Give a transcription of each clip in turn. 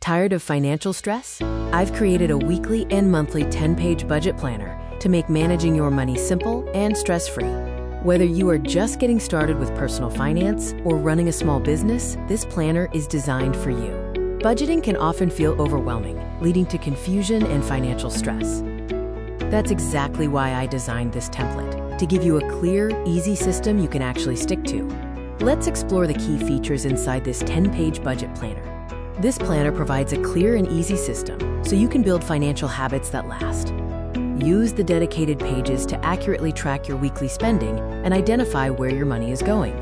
Tired of financial stress? I've created a weekly and monthly 10-page budget planner to make managing your money simple and stress-free. Whether you are just getting started with personal finance or running a small business, this planner is designed for you. Budgeting can often feel overwhelming, leading to confusion and financial stress. That's exactly why I designed this template, to give you a clear, easy system you can actually stick to. Let's explore the key features inside this 10-page budget planner. This planner provides a clear and easy system so you can build financial habits that last. Use the dedicated pages to accurately track your weekly spending and identify where your money is going.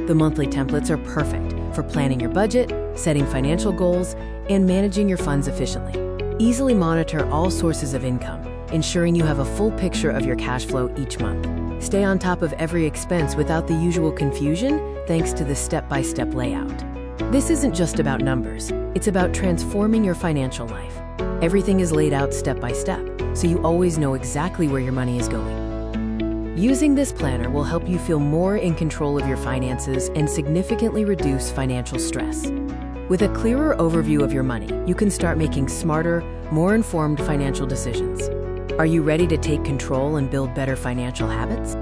The monthly templates are perfect for planning your budget, setting financial goals, and managing your funds efficiently. Easily monitor all sources of income, ensuring you have a full picture of your cash flow each month. Stay on top of every expense without the usual confusion thanks to the step-by-step layout. This isn't just about numbers, it's about transforming your financial life. Everything is laid out step by step, so you always know exactly where your money is going. Using this planner will help you feel more in control of your finances and significantly reduce financial stress. With a clearer overview of your money, you can start making smarter, more informed financial decisions. Are you ready to take control and build better financial habits?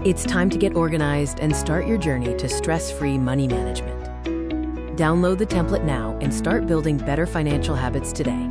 It's time to get organized and start your journey to stress-free money management. Download the template now and start building better financial habits today.